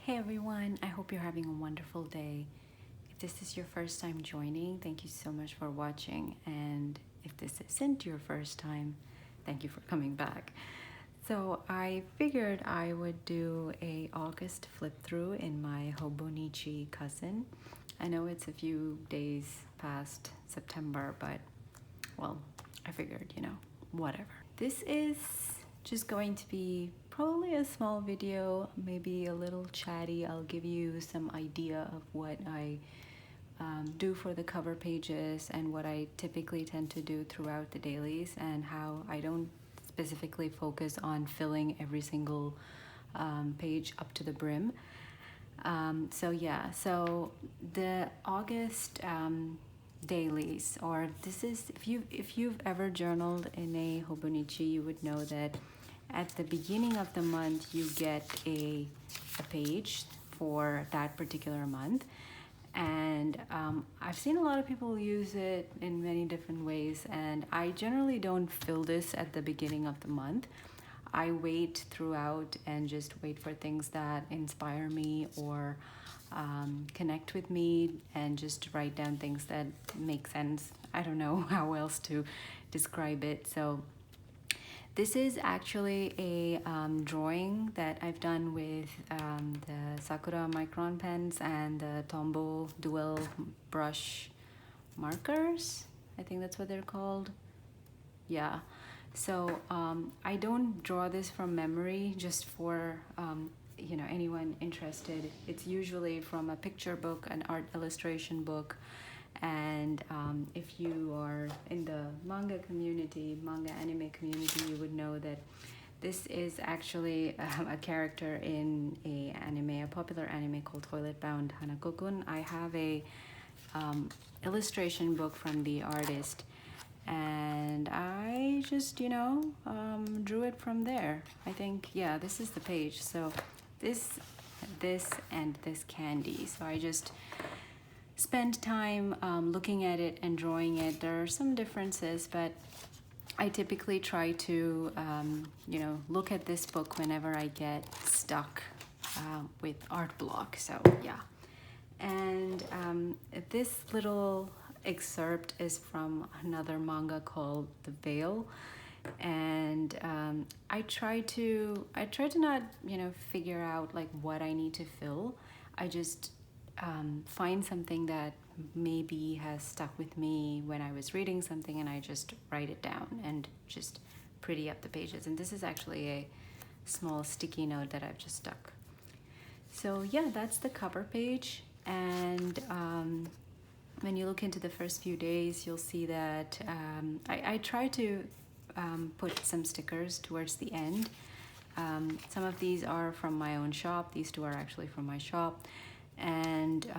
Hey everyone, I hope you're having a wonderful day. If this is your first time joining, thank you so much for watching. And if this isn't your first time, thank you for coming back. So I figured I would do a August flip through in my Hobonichi Cousin. I know it's a few days past September, but well, I figured, whatever. This is just going to be probably a small video, maybe a little chatty. I'll give you some idea of what I do for the cover pages and what I typically tend to do throughout the dailies, and how I don't specifically focus on filling every single page up to the brim. So the August dailies, or this is, if you've ever journaled in a Hobonichi, you would know that at the beginning of the month you get a page for that particular month. And I've seen a lot of people use it in many different ways, and I generally don't fill this at the beginning of the month. I wait throughout and just wait for things that inspire me or connect with me, and just write down things that make sense. I don't know how else to describe it. So this is actually a drawing that I've done with the Sakura micron pens and the Tombow dual brush markers. I think that's what they're called. Yeah. So I don't draw this from memory, just for anyone interested. It's usually from a picture book, an art illustration book. And if you are in the manga anime community, you would know that this is actually a character in a popular anime called Toilet Bound Hanako-kun. I have a illustration book from the artist, and I just drew it from there. I think, yeah, this is the page. So this and this candy. So I just spend time looking at it and drawing it. There are some differences, but I typically try to look at this book whenever I get stuck with art block. So yeah. And this little excerpt is from another manga called The Veil, and I try to not figure out like what I need to fill. I just find something that maybe has stuck with me when I was reading something, and I just write it down and just pretty up the pages. And this is actually a small sticky note that I've just stuck. So yeah, that's the cover page. And when you look into the first few days, you'll see that I try to put some stickers towards the end. Some of these are from my own shop. These two are actually from my shop. And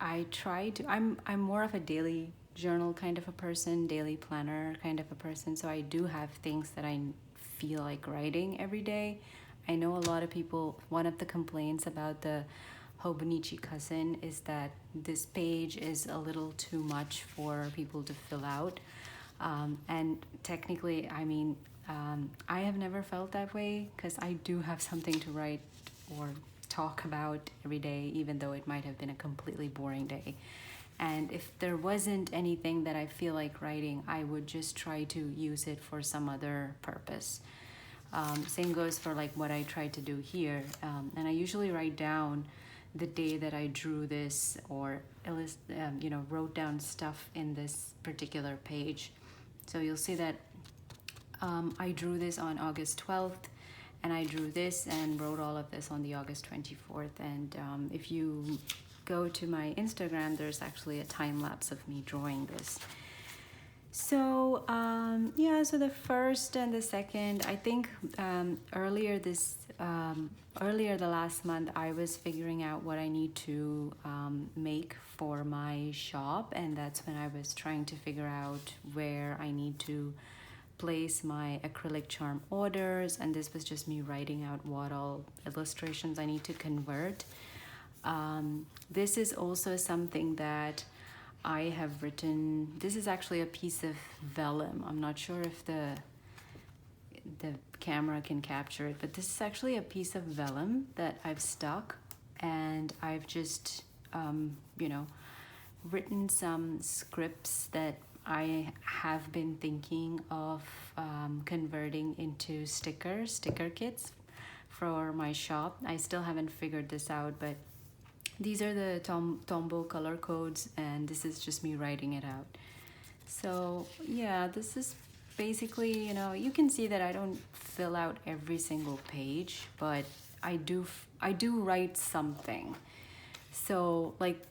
I try to, I'm more of a daily journal kind of a person, daily planner kind of a person. So I do have things that I feel like writing every day. I know a lot of people, one of the complaints about the Hobonichi Cousin is that this page is a little too much for people to fill out. And technically, I mean, I have never felt that way, because I do have something to write or talk about every day, even though it might have been a completely boring day. And if there wasn't anything that I feel like writing, I would just try to use it for some other purpose. Same goes for like what I try to do here. And I usually write down the day that I drew this, or wrote down stuff in this particular page. So you'll see that I drew this on August 12th, and I drew this and wrote all of this on the August 24th. And if you go to my Instagram, there's actually a time lapse of me drawing this. So so the first and the second, I think earlier the last month, I was figuring out what I need to make for my shop, and that's when I was trying to figure out where I need to place my acrylic charm orders. And this was just me writing out what all illustrations I need to convert. This is also something that I have written. This is actually a piece of vellum. I'm not sure if the camera can capture it, but this is actually a piece of vellum that I've stuck and I've just, you know, written some scripts that I have been thinking of converting into sticker kits for my shop. I still haven't figured this out, but these are the Tombow color codes, and this is just me writing it out. So yeah, this is basically, you know, you can see that I don't fill out every single page, but I do write something. So like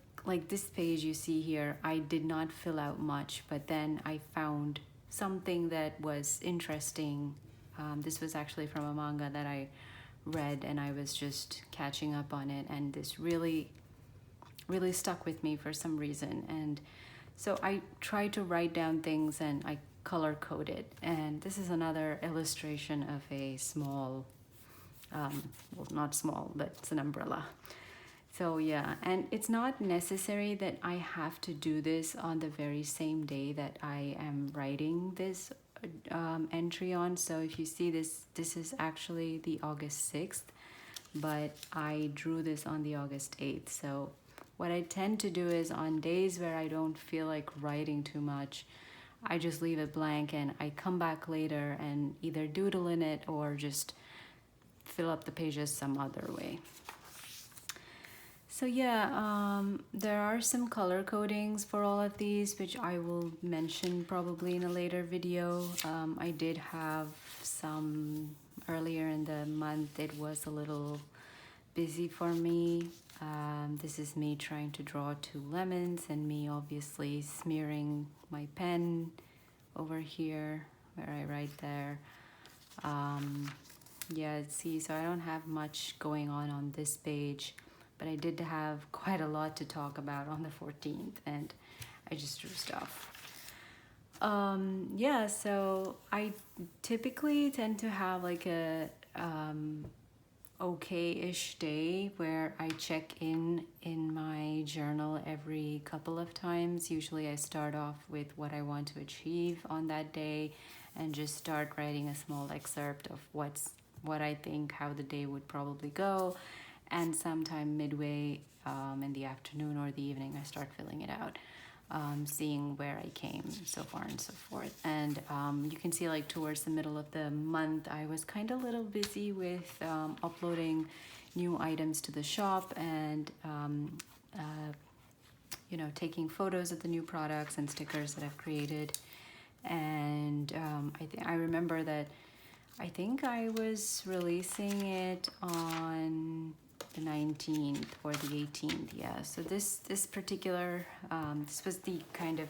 this page you see here, I did not fill out much, but then I found something that was interesting. This was actually from a manga that I read, and I was just catching up on it, and this really stuck with me for some reason. And so I tried to write down things and I color code it. And this is another illustration of a small, well, not small, but it's an umbrella. So yeah, and it's not necessary that I have to do this on the very same day that I am writing this entry on. So if you see this, this is actually the August 6th, but I drew this on the August 8th. So what I tend to do is on days where I don't feel like writing too much, I just leave it blank and I come back later and either doodle in it or just fill up the pages some other way. So yeah, there are some color codings for all of these, which I will mention probably in a later video. I did have some earlier in the month. It was a little busy for me. This is me trying to draw 2 lemons and me obviously smearing my pen over here where I write there. Yeah, see, so I don't have much going on this page, but I did have quite a lot to talk about on the 14th, and I just drew stuff. Yeah, so I typically tend to have like a okay-ish day where I check in my journal every couple of times. Usually I start off with what I want to achieve on that day and just start writing a small excerpt of what I think how the day would probably go, and sometime midway in the afternoon or the evening I start filling it out, seeing where I came so far and so forth. And you can see like towards the middle of the month I was kind of a little busy with uploading new items to the shop and you know, taking photos of the new products and stickers that I've created. And I remember that I think I was releasing it on the 19th or the 18th. Yeah, so this particular this was the kind of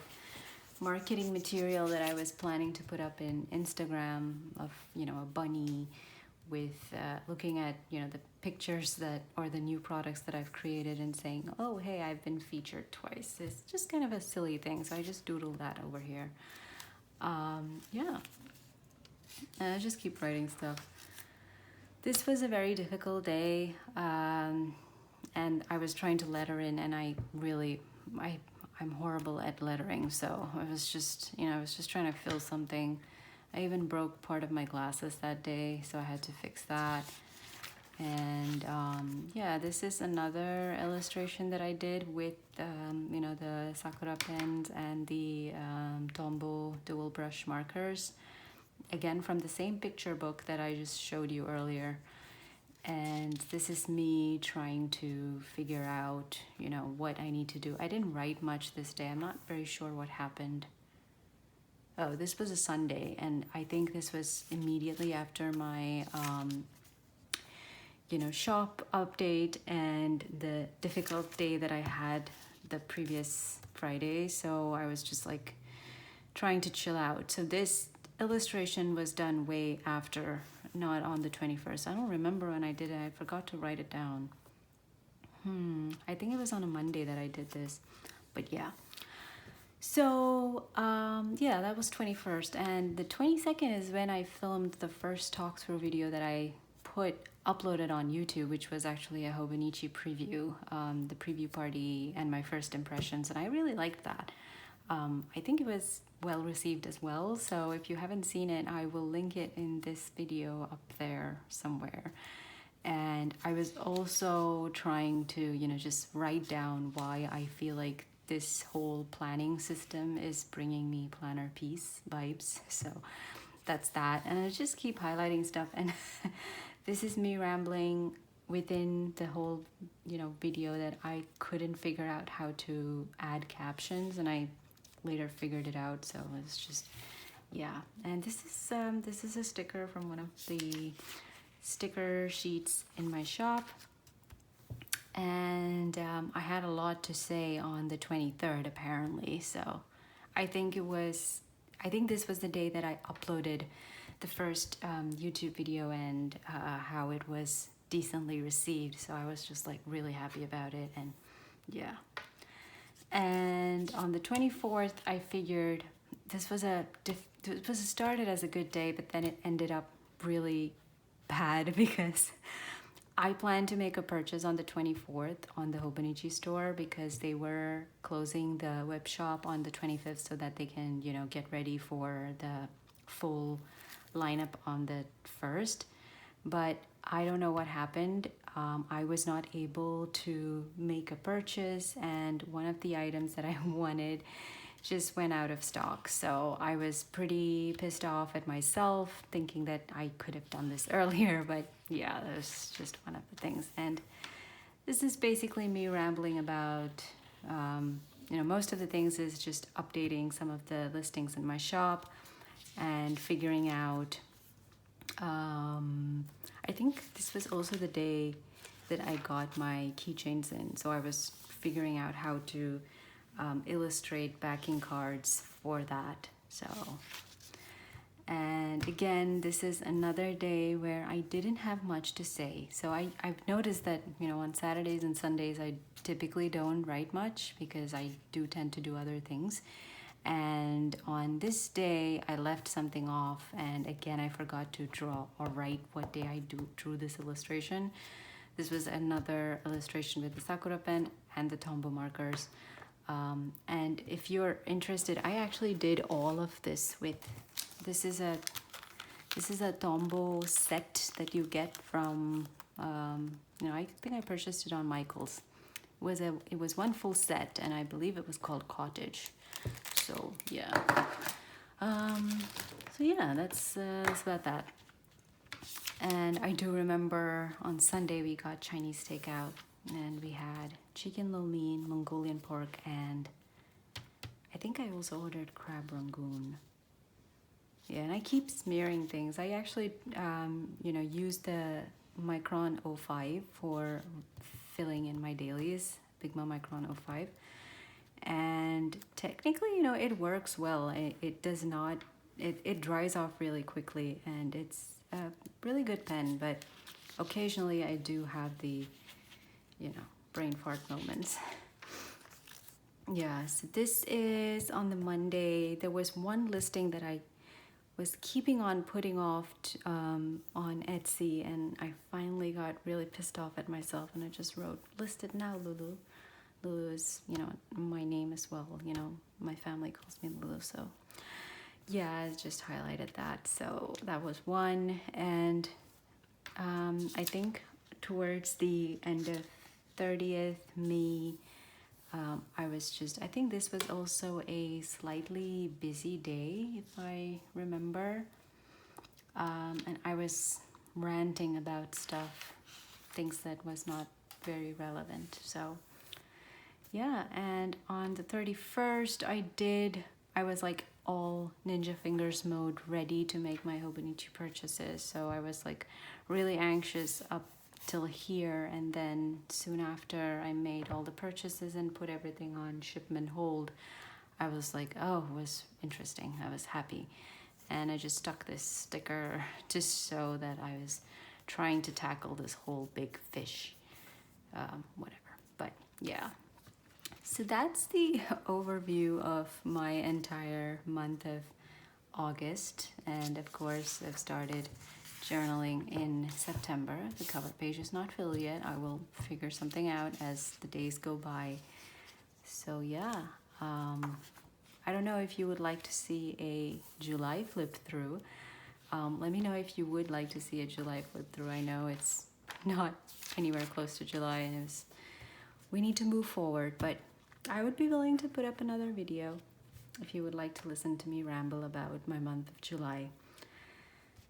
marketing material that I was planning to put up in Instagram of, you know, a bunny with looking at, you know, the pictures that or the new products that I've created and saying, oh hey, I've been featured twice. It's just kind of a silly thing, so I just doodled that over here. Yeah, and I just keep writing stuff. This was a very difficult day, and I was trying to letter in, and I'm horrible at lettering, so I was just, you know, I was just trying to fill something. I even broke part of my glasses that day, so I had to fix that. And yeah, this is another illustration that I did with you know, the Sakura pens and the Tombow dual brush markers, again from the same picture book that I just showed you earlier. And this is me trying to figure out, you know, what I need to do. I didn't write much this day. I'm not very sure what happened. Oh, this was a Sunday, and I think this was immediately after my you know, shop update and the difficult day that I had the previous Friday. So I was just like trying to chill out. So this illustration was done way after, not on the 21st. I don't remember when I did it. I forgot to write it down. I think it was on a Monday that I did this, but yeah. So yeah, that was 21st, and the 22nd is when I filmed the first talk through video that I uploaded on YouTube, which was actually a Hobonichi preview, the preview party and my first impressions, and I really liked that. I think it was well received as well, so if you haven't seen it, I will link it in this video up there somewhere. And I was also trying to, you know, just write down why I feel like this whole planning system is bringing me planner peace vibes. So that's that. And I just keep highlighting stuff. And this is me rambling within the whole, you know, video that I couldn't figure out how to add captions, and I later figured it out. So it's just, yeah. And this is a sticker from one of the sticker sheets in my shop. And I had a lot to say on the 23rd apparently. So I think this was the day that I uploaded the first YouTube video, and how it was decently received. So I was just like really happy about it, and yeah. And on the 24th, I figured this was started as a good day, but then it ended up really bad because I planned to make a purchase on the 24th on the Hobonichi store, because they were closing the web shop on the 25th so that they can, you know, get ready for the full lineup on the 1st. But I don't know what happened. I was not able to make a purchase, and one of the items that I wanted just went out of stock. So I was pretty pissed off at myself, thinking that I could have done this earlier. But yeah, that's just one of the things. And this is basically me rambling about, you know, most of the things is just updating some of the listings in my shop and figuring out, I think this was also the day that I got my keychains in. So I was figuring out how to illustrate backing cards for that. So, and again, this is another day where I didn't have much to say. So I've noticed that, you know, on Saturdays and Sundays, I typically don't write much because I do tend to do other things. And on this day, I left something off, and again, I forgot to draw or write what day I drew this illustration. This was another illustration with the Sakura pen and the Tombow markers. And if you're interested, I actually did all of this with, this is a Tombow set that you get from, you know, I think I purchased it on Michael's. It was one full set, and I believe it was called Cottage. So yeah, that's about that. And I do remember on Sunday we got Chinese takeout, and we had chicken lo mein, Mongolian pork, and I think I also ordered crab rangoon. Yeah, and I keep smearing things. I actually, you know, used the Micron 05 for filling in my dailies, Bigma Micron 05. And technically, you know, it works well. It does not, it dries off really quickly, and it's a really good pen, but occasionally I do have the, you know, brain fart moments. Yeah, so this is on the Monday. There was one listing that I was keeping on putting off on Etsy, and I finally got really pissed off at myself, and I just wrote, "Listed now, Lulu." Lulu is, you know, my name as well. You know, my family calls me Lulu, so yeah, I just highlighted that. So that was one. And I think towards the end of 30th May, I think this was also a slightly busy day, if I remember. And I was ranting about stuff, things that was not very relevant. So yeah, and on the 31st, I was like all ninja fingers mode, ready to make my Hobonichi purchases. So I was like really anxious up till here, and then soon after I made all the purchases and put everything on shipment hold, I was like, oh, it was interesting. I was happy. And I just stuck this sticker to show that I was trying to tackle this whole big fish, whatever. But yeah. So that's the overview of my entire month of August. And of course, I've started journaling in September. The cover page is not filled yet. I will figure something out as the days go by. So yeah, I don't know if you would like to see a July flip through. Let me know if you would like to see a July flip through. I know it's not anywhere close to July, and we need to move forward. But I would be willing to put up another video if you would like to listen to me ramble about my month of July.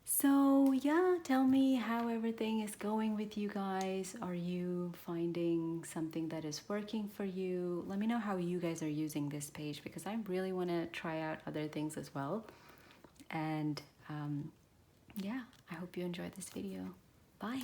So yeah, tell me how everything is going with you guys. Are you finding something that is working for you? Let me know how you guys are using this page, because I really want to try out other things as well. And yeah, I hope you enjoyed this video. Bye.